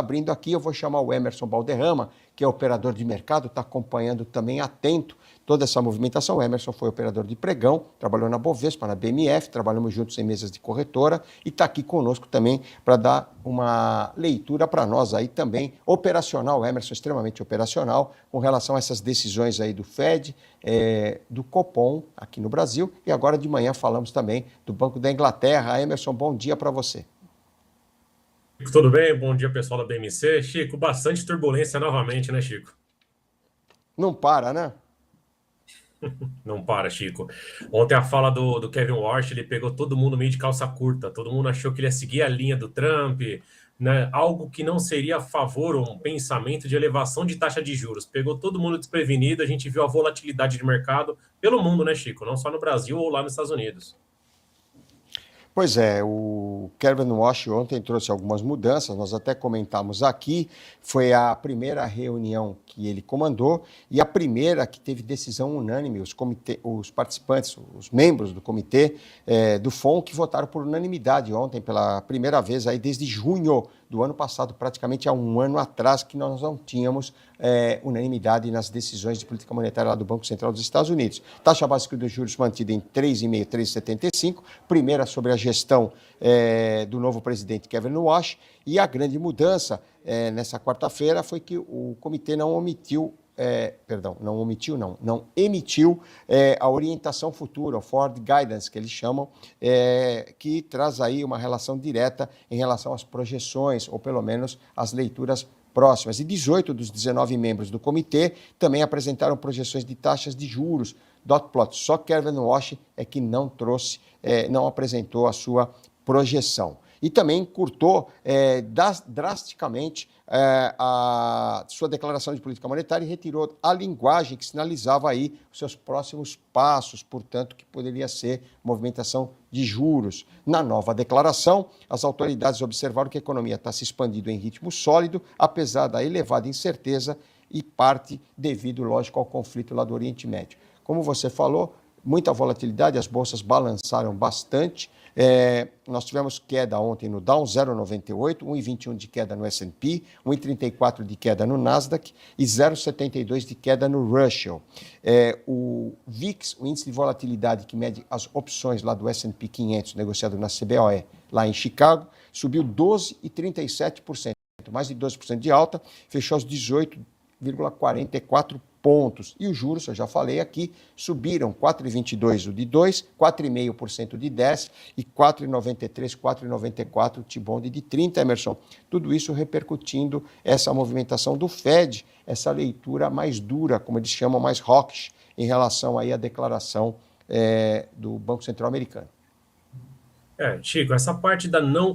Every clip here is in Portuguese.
abrindo aqui, eu vou chamar o Emerson Balderrama, que é operador de mercado, está acompanhando também atento toda essa movimentação. O Emerson foi operador de pregão, trabalhou na Bovespa, na BMF, trabalhamos juntos em mesas de corretora e está aqui conosco também para dar uma leitura para nós aí também, operacional, o Emerson extremamente operacional, com relação a essas decisões aí do Fed, do Copom aqui no Brasil, e agora de manhã falamos também do Banco da Inglaterra. Emerson, bom dia para você. Tudo bem? Bom dia, pessoal da BMC. Chico, bastante turbulência novamente, né, Chico? Não para, né? Não para, Chico. Ontem a fala do Kevin Warsh, ele pegou todo mundo meio de calça curta. Todo mundo achou que ele ia seguir a linha do Trump, né? Algo que não seria a favor ou um pensamento de elevação de taxa de juros. Pegou todo mundo desprevenido, a gente viu a volatilidade de mercado pelo mundo, né, Chico? Não só no Brasil ou lá nos Estados Unidos. Pois é, o Kevin Warsh ontem trouxe algumas mudanças, nós até comentamos aqui, foi a primeira reunião que ele comandou e a primeira que teve decisão unânime, os participantes, os membros do comitê do FONC votaram por unanimidade ontem, pela primeira vez aí desde junho do ano passado, praticamente há um ano atrás, que nós não tínhamos unanimidade nas decisões de política monetária lá do Banco Central dos Estados Unidos. Taxa básica dos juros mantida em 3,5%, 3,75%, primeira sobre a gestão do novo presidente Kevin Warsh, e a grande mudança nessa quarta-feira foi que o comitê não emitiu a orientação futura, o Forward Guidance, que eles chamam, que traz aí uma relação direta em relação às projeções, ou pelo menos às leituras próximas. E 18 dos 19 membros do comitê também apresentaram projeções de taxas de juros, dot plot. Só Kevin Warsh é que não apresentou a sua projeção. E também encurtou drasticamente a sua declaração de política monetária e retirou a linguagem que sinalizava aí os seus próximos passos, portanto, que poderia ser movimentação de juros. Na nova declaração, as autoridades observaram que a economia está se expandindo em ritmo sólido, apesar da elevada incerteza e parte devido, lógico, ao conflito lá do Oriente Médio. Como você falou, muita volatilidade, as bolsas balançaram bastante. Nós tivemos queda ontem no Dow, 0,98, 1,21 de queda no S&P, 1,34 de queda no Nasdaq e 0,72 de queda no Russell. O VIX, o índice de volatilidade que mede as opções lá do S&P 500, negociado na CBOE, lá em Chicago, subiu 12,37%, mais de 12% de alta, fechou aos 18,44 pontos. E os juros, eu já falei aqui, subiram 4,22 o de 2, 4,5% de 10 e 4,93, 4,94 o T-bond de 30, Emerson. Tudo isso repercutindo essa movimentação do Fed, essa leitura mais dura, como eles chamam, mais hawkish, em relação aí à declaração do Banco Central americano. Chico, essa parte da não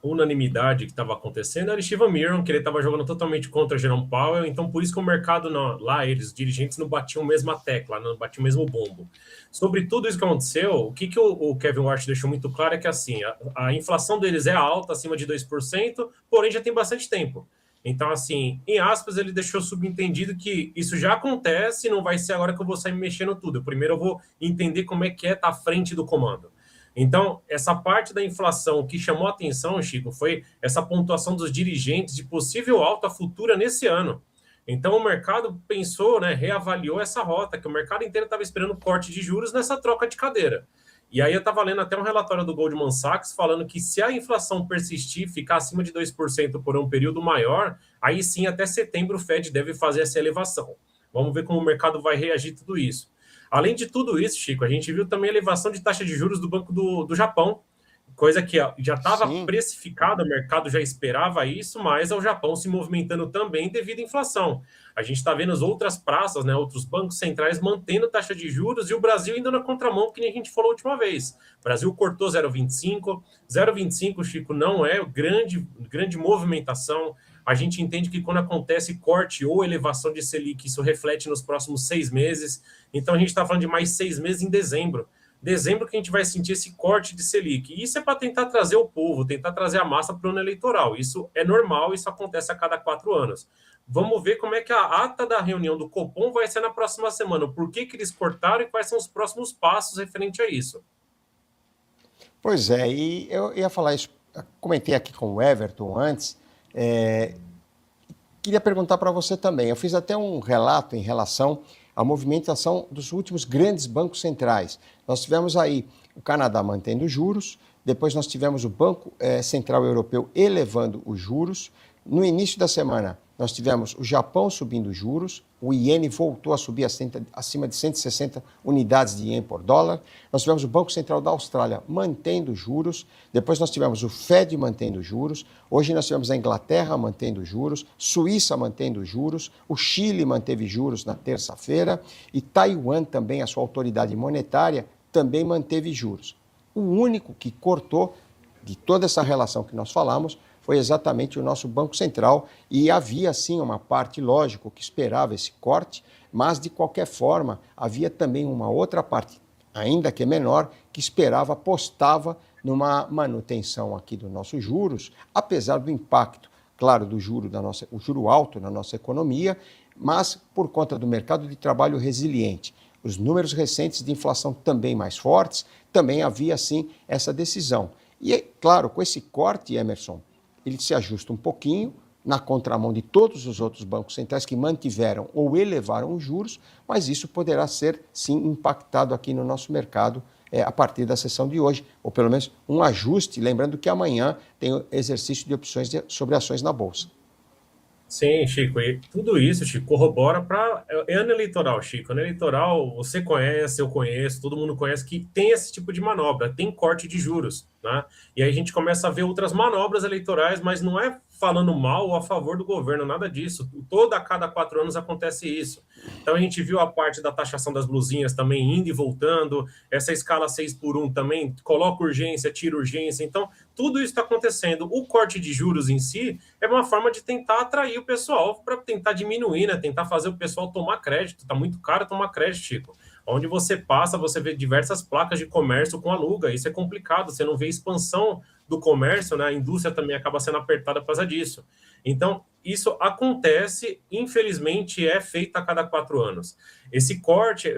unanimidade que estava acontecendo era Stephen Miron, que ele estava jogando totalmente contra Jerome Powell, então por isso que o mercado lá, os dirigentes não batiam a mesma tecla, não batiam o mesmo bombo. Sobre tudo isso que aconteceu, o que o Kevin Warsh deixou muito claro é que assim, a inflação deles é alta, acima de 2%, porém já tem bastante tempo. Então, assim, em aspas, ele deixou subentendido que isso já acontece, não vai ser agora que eu vou sair mexendo tudo. Primeiro eu vou entender como é que estar à frente do comando. Então, essa parte da inflação que chamou a atenção, Chico, foi essa pontuação dos dirigentes de possível alta futura nesse ano. Então, o mercado pensou, né, reavaliou essa rota, que o mercado inteiro estava esperando corte de juros nessa troca de cadeira. E aí eu estava lendo até um relatório do Goldman Sachs falando que se a inflação persistir, ficar acima de 2% por um período maior, aí sim, até setembro, o Fed deve fazer essa elevação. Vamos ver como o mercado vai reagir a tudo isso. Além de tudo isso, Chico, a gente viu também a elevação de taxa de juros do Banco do Japão, coisa que já estava precificada, o mercado já esperava isso, mas é o Japão se movimentando também devido à inflação. A gente está vendo as outras praças, né, outros bancos centrais mantendo taxa de juros e o Brasil indo na contramão, que nem a gente falou a última vez. O Brasil cortou 0,25, 0,25, Chico, não é grande movimentação. A gente entende que quando acontece corte ou elevação de Selic, isso reflete nos próximos 6 meses. Então, a gente está falando de mais 6 meses em dezembro. Dezembro que a gente vai sentir esse corte de Selic. E isso é para tentar trazer o povo, tentar trazer a massa para o ano eleitoral. Isso é normal, isso acontece a cada 4 anos. Vamos ver como é que a ata da reunião do Copom vai ser na próxima semana. Por que eles cortaram e quais são os próximos passos referente a isso? Pois é, e eu ia falar isso, comentei aqui com o Everton antes, Queria perguntar para você também, eu fiz até um relato em relação à movimentação dos últimos grandes bancos centrais. Nós tivemos aí o Canadá mantendo juros, depois nós tivemos o Banco Central Europeu elevando os juros. No início da semana, nós tivemos o Japão subindo juros, o iene voltou a subir acima de 160 unidades de ien por dólar. Nós tivemos o Banco Central da Austrália mantendo juros, depois nós tivemos o Fed mantendo juros, hoje nós tivemos a Inglaterra mantendo juros, Suíça mantendo juros, o Chile manteve juros na terça-feira e Taiwan também, a sua autoridade monetária, também manteve juros. O único que cortou de toda essa relação que nós falamos foi exatamente o nosso Banco Central, e havia sim uma parte, lógico, que esperava esse corte, mas de qualquer forma havia também uma outra parte, ainda que menor, que esperava, apostava numa manutenção aqui dos nossos juros, apesar do impacto, claro, do juro o juro alto na nossa economia, mas por conta do mercado de trabalho resiliente. Os números recentes de inflação também mais fortes, também havia sim essa decisão. E, claro, com esse corte, Emerson, ele se ajusta um pouquinho na contramão de todos os outros bancos centrais que mantiveram ou elevaram os juros, mas isso poderá ser, sim, impactado aqui no nosso mercado a partir da sessão de hoje, ou pelo menos um ajuste, lembrando que amanhã tem o exercício de opções sobre ações na Bolsa. Sim, Chico, e tudo isso, Chico, corrobora para ano eleitoral, Chico. Ano eleitoral, você conhece, eu conheço, todo mundo conhece que tem esse tipo de manobra, tem corte de juros, né? E aí a gente começa a ver outras manobras eleitorais, mas não é falando mal ou a favor do governo, nada disso. A cada 4 anos acontece isso. Então a gente viu a parte da taxação das blusinhas também indo e voltando, essa escala 6x1 também coloca urgência, tira urgência. Então tudo isso está acontecendo. O corte de juros em si é uma forma de tentar atrair o pessoal para tentar diminuir, né? Tentar fazer o pessoal tomar crédito. Está muito caro tomar crédito, Chico. Onde você passa, você vê diversas placas de comércio com aluga. Isso é complicado, você não vê expansão do comércio, né? A indústria também acaba sendo apertada por causa disso. Então, isso acontece, infelizmente, é feito a cada 4 anos. Esse corte,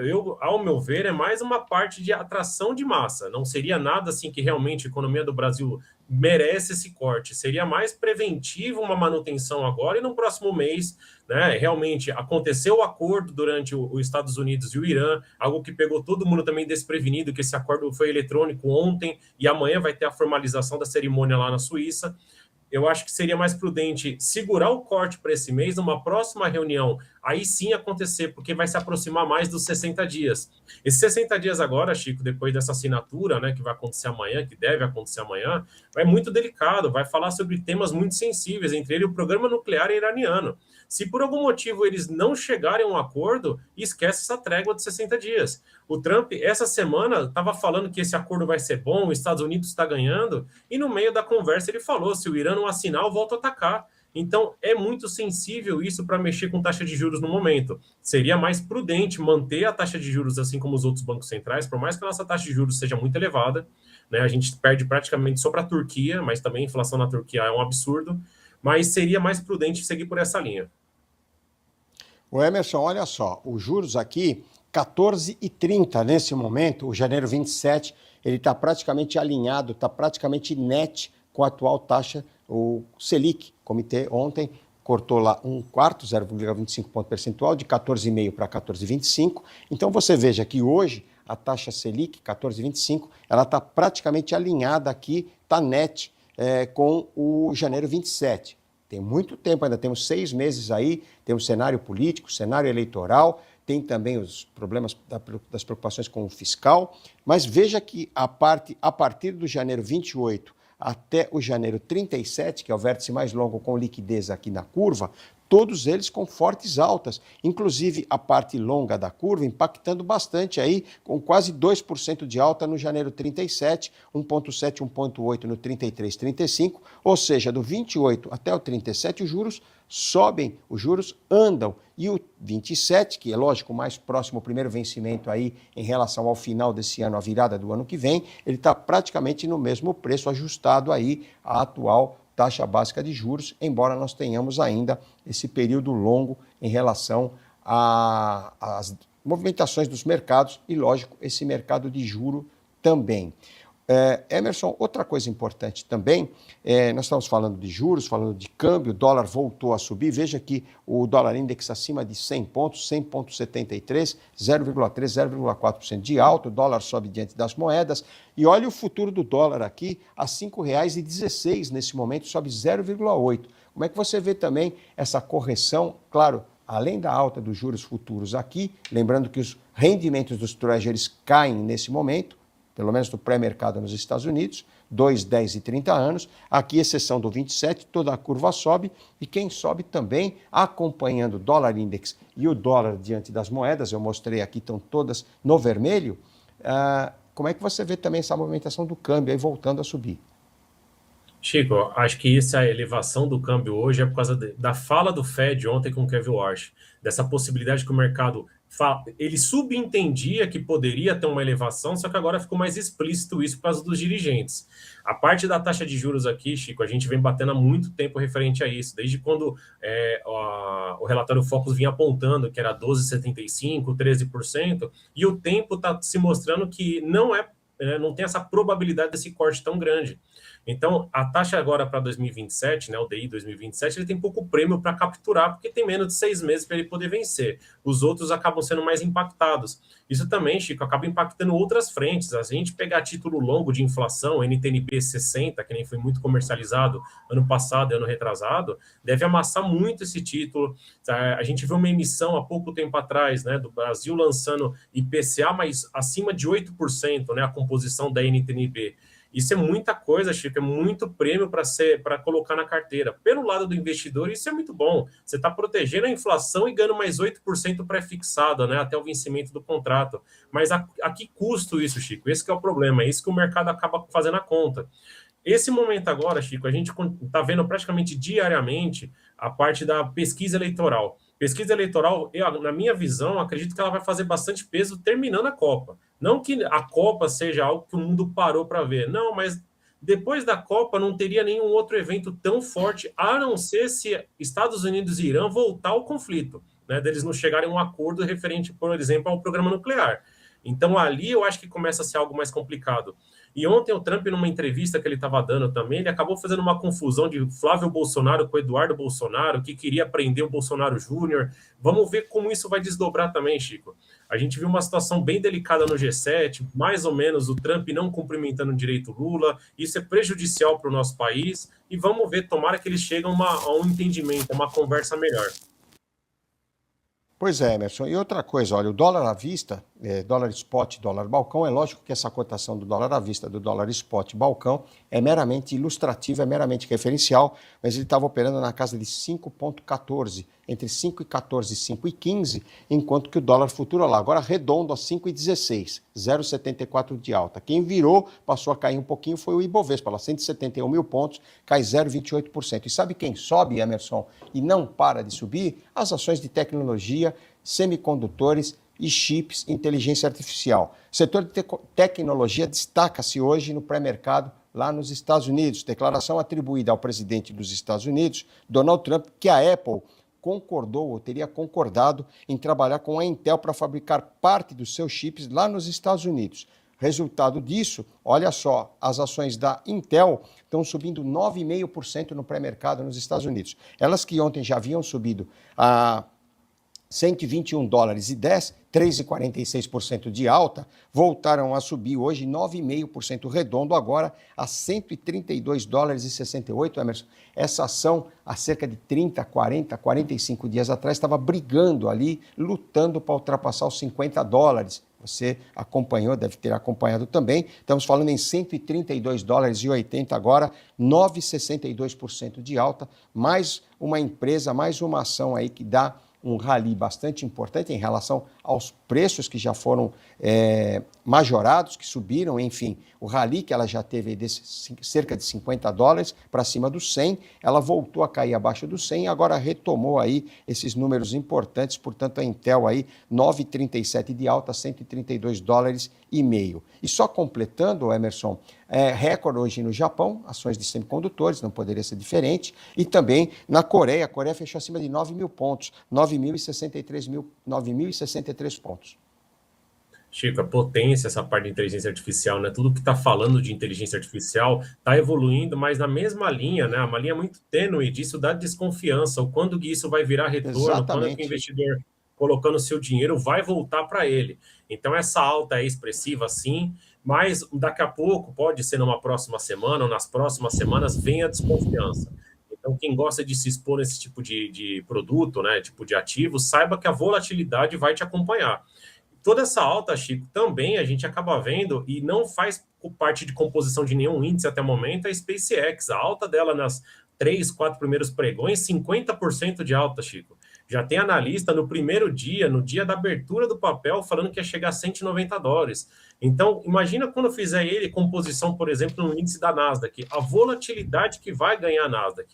ao meu ver, é mais uma parte de atração de massa. Não seria nada assim que realmente a economia do Brasil merece esse corte. Seria mais preventivo uma manutenção agora e no próximo mês, né? Realmente aconteceu o acordo durante os Estados Unidos e o Irã, algo que pegou todo mundo também desprevenido, que esse acordo foi eletrônico ontem e amanhã vai ter a formalização da cerimônia lá na Suíça. Eu acho que seria mais prudente segurar o corte para esse mês, numa próxima reunião, aí sim acontecer, porque vai se aproximar mais dos 60 dias. Esses 60 dias agora, Chico, depois dessa assinatura, né, que vai acontecer amanhã, que deve acontecer amanhã, é muito delicado, vai falar sobre temas muito sensíveis, entre eles o programa nuclear iraniano. Se por algum motivo eles não chegarem a um acordo, esquece essa trégua de 60 dias. O Trump, essa semana, estava falando que esse acordo vai ser bom, os Estados Unidos está ganhando, e no meio da conversa ele falou, se o Irã não assinar, eu volto a atacar. Então, é muito sensível isso para mexer com taxa de juros no momento. Seria mais prudente manter a taxa de juros assim como os outros bancos centrais, por mais que a nossa taxa de juros seja muito elevada, né? A gente perde praticamente só para a Turquia, mas também a inflação na Turquia é um absurdo, mas seria mais prudente seguir por essa linha. O Emerson, olha só, os juros aqui, 14,30 nesse momento, o janeiro 27, ele está praticamente alinhado, está praticamente net com a atual taxa, o Selic. O comitê ontem cortou lá 1/4, 0,25 ponto percentual, de 14,5 para 14,25. Então você veja que hoje a taxa Selic, 14,25, ela está praticamente alinhada aqui, está net com o janeiro 27. Tem muito tempo, ainda temos 6 meses aí, tem um cenário político, cenário eleitoral, tem também os problemas das preocupações com o fiscal, mas veja que a partir do janeiro 28 até o janeiro 37, que é o vértice mais longo com liquidez aqui na curva, todos eles com fortes altas, inclusive a parte longa da curva impactando bastante aí, com quase 2% de alta no janeiro 37, 1,7, 1,8 no 33, 35, ou seja, do 28 até o 37 os juros sobem, os juros andam, e o 27, que é lógico mais próximo ao primeiro vencimento aí em relação ao final desse ano, a virada do ano que vem, ele está praticamente no mesmo preço, ajustado aí à atual taxa básica de juros, embora nós tenhamos ainda esse período longo em relação às movimentações dos mercados e, lógico, esse mercado de juro também. Emerson, outra coisa importante também, nós estamos falando de juros, falando de câmbio, o dólar voltou a subir, veja que o dólar index acima de 100 pontos, 100,73, 0,3, 0,4% de alta, o dólar sobe diante das moedas, e olha o futuro do dólar aqui, a R$ 5,16 nesse momento, sobe 0,8. Como é que você vê também essa correção, claro, além da alta dos juros futuros aqui, lembrando que os rendimentos dos treasuries caem nesse momento, pelo menos no pré-mercado nos Estados Unidos, 2, 10 e 30 anos. Aqui, exceção do 27, toda a curva sobe. E quem sobe também, acompanhando o dólar index e o dólar diante das moedas, eu mostrei aqui, estão todas no vermelho. Como é que você vê também essa movimentação do câmbio aí voltando a subir? Chico, acho que essa elevação do câmbio hoje é por causa da fala do Fed ontem com o Kevin Warsh, dessa possibilidade que o mercado ele subentendia que poderia ter uma elevação, só que agora ficou mais explícito isso por causa dos dirigentes. A parte da taxa de juros aqui, Chico, a gente vem batendo há muito tempo referente a isso, desde quando o relatório Focus vinha apontando que era 12,75%, 13%, e o tempo está se mostrando que não tem essa probabilidade desse corte tão grande. Então, a taxa agora para 2027, né, o DI 2027, ele tem pouco prêmio para capturar, porque tem menos de 6 meses para ele poder vencer. Os outros acabam sendo mais impactados. Isso também, Chico, acaba impactando outras frentes. A gente pegar título longo de inflação, NTNB 60, que nem foi muito comercializado ano passado e ano retrasado, deve amassar muito esse título. A gente viu uma emissão há pouco tempo atrás, né, do Brasil lançando IPCA, mas acima de 8%, né, a composição da NTNB. Isso é muita coisa, Chico, é muito prêmio para colocar na carteira. Pelo lado do investidor, isso é muito bom. Você está protegendo a inflação e ganhando mais 8% pré-fixado, né, até o vencimento do contrato. Mas a que custo isso, Chico? Esse que é o problema, é isso que o mercado acaba fazendo a conta. Esse momento agora, Chico, a gente está vendo praticamente diariamente a parte da pesquisa eleitoral. Pesquisa eleitoral, na minha visão, acredito que ela vai fazer bastante peso terminando a Copa. Não que a Copa seja algo que o mundo parou para ver, não, mas depois da Copa não teria nenhum outro evento tão forte, a não ser se Estados Unidos e Irã voltar ao conflito, né, deles não chegarem a um acordo referente, por exemplo, ao programa nuclear. Então, ali eu acho que começa a ser algo mais complicado. E ontem o Trump, numa entrevista que ele estava dando também, ele acabou fazendo uma confusão de Flávio Bolsonaro com Eduardo Bolsonaro, que queria prender o Bolsonaro Júnior. Vamos ver como isso vai desdobrar também, Chico. A gente viu uma situação bem delicada no G7, mais ou menos o Trump não cumprimentando direito Lula. Isso é prejudicial para o nosso país. E vamos ver, tomara que eles cheguem a um entendimento, a uma conversa melhor. Pois é, Emerson. E outra coisa, olha, o dólar à vista, dólar spot, dólar balcão, é lógico que essa cotação do dólar à vista, do dólar spot balcão, é meramente ilustrativa, é meramente referencial, mas ele estava operando na casa de 5,14, entre 5,14 e 5,15, enquanto que o dólar futuro lá, agora redondo a 5,16, 0,74 de alta. Quem virou, passou a cair um pouquinho, foi o Ibovespa, lá 171 mil pontos, cai 0,28%. E sabe quem sobe, Emerson, e não para de subir? As ações de tecnologia, semicondutores e chips, inteligência artificial. O setor de tecnologia destaca-se hoje no pré-mercado lá nos Estados Unidos. Declaração atribuída ao presidente dos Estados Unidos, Donald Trump, que a Apple concordou ou teria concordado em trabalhar com a Intel para fabricar parte dos seus chips lá nos Estados Unidos. Resultado disso, olha só, as ações da Intel estão subindo 9,5% no pré-mercado nos Estados Unidos. Elas que ontem já haviam subido a $121,10, 3,46% de alta, voltaram a subir hoje 9,5% redondo agora a $132,68, Emerson. Essa ação, há cerca de 30, 40, 45 dias atrás, estava brigando ali, lutando para ultrapassar os $50. Você acompanhou, deve ter acompanhado também. Estamos falando em $132,80 agora, 9,62% de alta. Mais uma empresa, mais uma ação aí que dá um rally bastante importante em relação aos preços que já foram majorados, que subiram, enfim, o rally que ela já teve de cerca de $50 para cima dos 100, ela voltou a cair abaixo dos 100 e agora retomou aí esses números importantes, portanto a Intel aí 9,37 de alta, $132,5. E só completando, Emerson, recorde hoje no Japão, ações de semicondutores, não poderia ser diferente, e também na Coreia, a Coreia fechou acima de 9 mil pontos, 9.063 pontos. Chico, a potência, essa parte de inteligência artificial, né? Tudo que está falando de inteligência artificial está evoluindo, mas na mesma linha, né? Uma linha muito tênue disso dá desconfiança. O quando que isso vai virar retorno, quando que o Exatamente. investidor colocando seu dinheiro vai voltar para ele. Então, essa alta é expressiva, sim, mas daqui a pouco, pode ser numa próxima semana ou nas próximas semanas, vem a desconfiança. Então, quem gosta de se expor nesse tipo de produto, né, tipo de ativo, saiba que a volatilidade vai te acompanhar. Toda essa alta, Chico, também a gente acaba vendo e não faz parte de composição de nenhum índice até o momento, é a SpaceX. A alta dela nas 3, 4 primeiros pregões, 50% de alta, Chico. Já tem analista no primeiro dia, no dia da abertura do papel, falando que ia chegar a $190. Então, imagina quando fizer ele composição, por exemplo, no índice da Nasdaq, a volatilidade que vai ganhar a Nasdaq.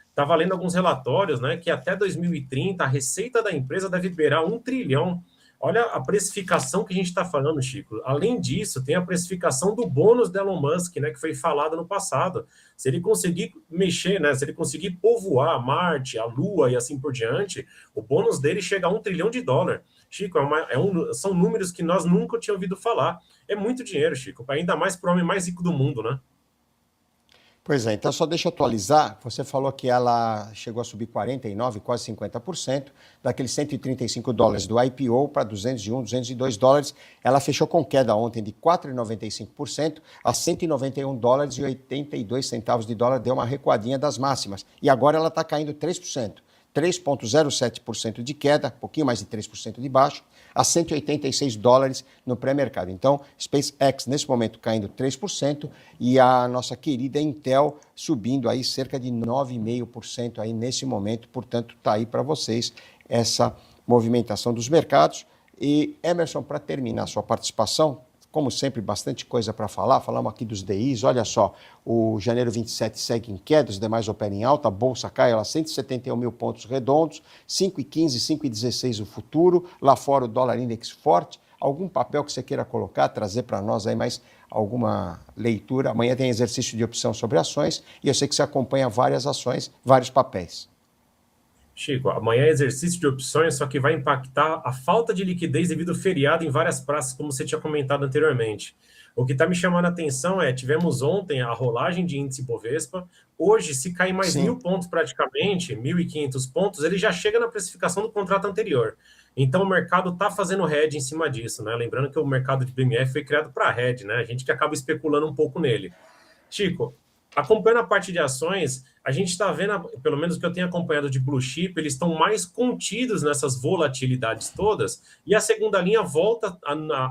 Estava lendo alguns relatórios, né, que até 2030 a receita da empresa deve beirar 1 trilhão. Olha a precificação que a gente está falando, Chico. Além disso, tem a precificação do bônus de Elon Musk, né, que foi falado no passado. Se ele conseguir mexer, né, se ele conseguir povoar Marte, a Lua e assim por diante, o bônus dele chega a $1 trilhão. Chico, são números que nós nunca tínhamos ouvido falar. É muito dinheiro, Chico, ainda mais para o homem mais rico do mundo, né? Pois é, então só deixa eu atualizar. Você falou que ela chegou a subir 49, quase 50%, daqueles $135 do IPO para 201, $202. Ela fechou com queda ontem de 4,95% a $191,82, deu uma recuadinha das máximas. E agora ela está caindo 3%. 3,07% de queda, um pouquinho mais de 3% de baixo, a $186 no pré-mercado. Então, SpaceX nesse momento caindo 3% e a nossa querida Intel subindo aí cerca de 9,5% aí nesse momento. Portanto, está aí para vocês essa movimentação dos mercados. E Emerson, para terminar sua participação, como sempre, bastante coisa para falar. Falamos aqui dos DIs. Olha só, o janeiro 27 segue em queda, os demais operam em alta. A bolsa cai, ela 171 mil pontos redondos, 5,15, 5,16 o futuro. Lá fora o dólar index forte. Algum papel que você queira colocar, trazer para nós aí mais alguma leitura? Amanhã tem exercício de opção sobre ações e eu sei que você acompanha várias ações, vários papéis. Chico, amanhã é exercício de opções, só que vai impactar a falta de liquidez devido ao feriado em várias praças, como você tinha comentado anteriormente. O que está me chamando a atenção tivemos ontem a rolagem de índice Bovespa. Hoje, se cair mais 1.000 Sim. pontos praticamente, 1.500 pontos, ele já chega na precificação do contrato anterior. Então, o mercado está fazendo hedge em cima disso, né? Lembrando que o mercado de BMF foi criado para hedge, né? A gente que acaba especulando um pouco nele. Chico, acompanhando a parte de ações, a gente está vendo, pelo menos o que eu tenho acompanhado de blue chip, eles estão mais contidos nessas volatilidades todas, e a segunda linha volta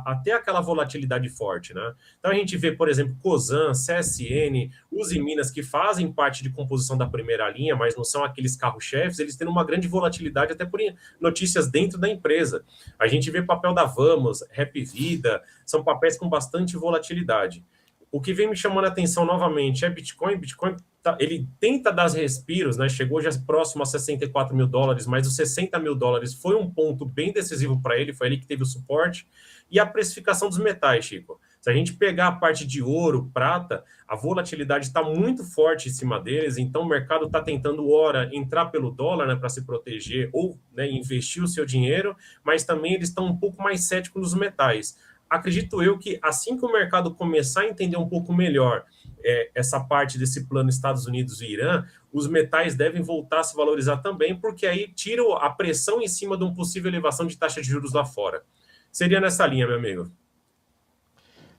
até aquela volatilidade forte, né? Então a gente vê, por exemplo, Cosan, CSN, Uzi Minas, que fazem parte de composição da primeira linha, mas não são aqueles carro-chefes, eles têm uma grande volatilidade até por notícias dentro da empresa. A gente vê papel da Vamos, Rap Vida, são papéis com bastante volatilidade. O que vem me chamando a atenção novamente é Bitcoin. Bitcoin, ele tenta dar respiros, né? Chegou já próximo a $64 mil, mas os $60 mil foi um ponto bem decisivo para ele, foi ele que teve o suporte. E a precificação dos metais, Chico. Se a gente pegar a parte de ouro, prata, a volatilidade está muito forte em cima deles, então o mercado está tentando, ora, entrar pelo dólar, né, para se proteger ou, né, investir o seu dinheiro, mas também eles estão um pouco mais céticos nos metais. Acredito eu que assim que o mercado começar a entender um pouco melhor essa parte desse plano Estados Unidos e Irã, os metais devem voltar a se valorizar também, porque aí tira a pressão em cima de uma possível elevação de taxa de juros lá fora. Seria nessa linha, meu amigo.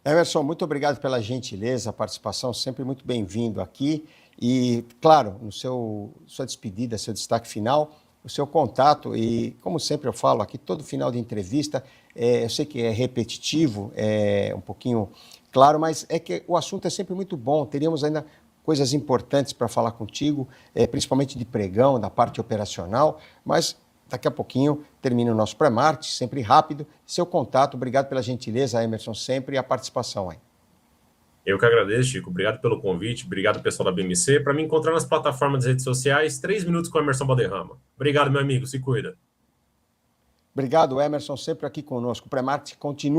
Emerson, muito obrigado pela gentileza, a participação, sempre muito bem-vindo aqui. E, claro, no sua despedida, seu destaque final, o seu contato, e como sempre eu falo aqui, todo final de entrevista, eu sei que é repetitivo, é um pouquinho claro, mas é que o assunto é sempre muito bom, teríamos ainda coisas importantes para falar contigo, principalmente de pregão, da parte operacional, mas daqui a pouquinho termina o nosso pré-market, sempre rápido. Seu contato, obrigado pela gentileza, Emerson, sempre, e a participação aí. Eu que agradeço, Chico. Obrigado pelo convite, obrigado pessoal da BMC. Para me encontrar nas plataformas das redes sociais, 3 minutos com o Emerson Valderrama. Obrigado, meu amigo, se cuida. Obrigado, Emerson, sempre aqui conosco. O pré-market continua.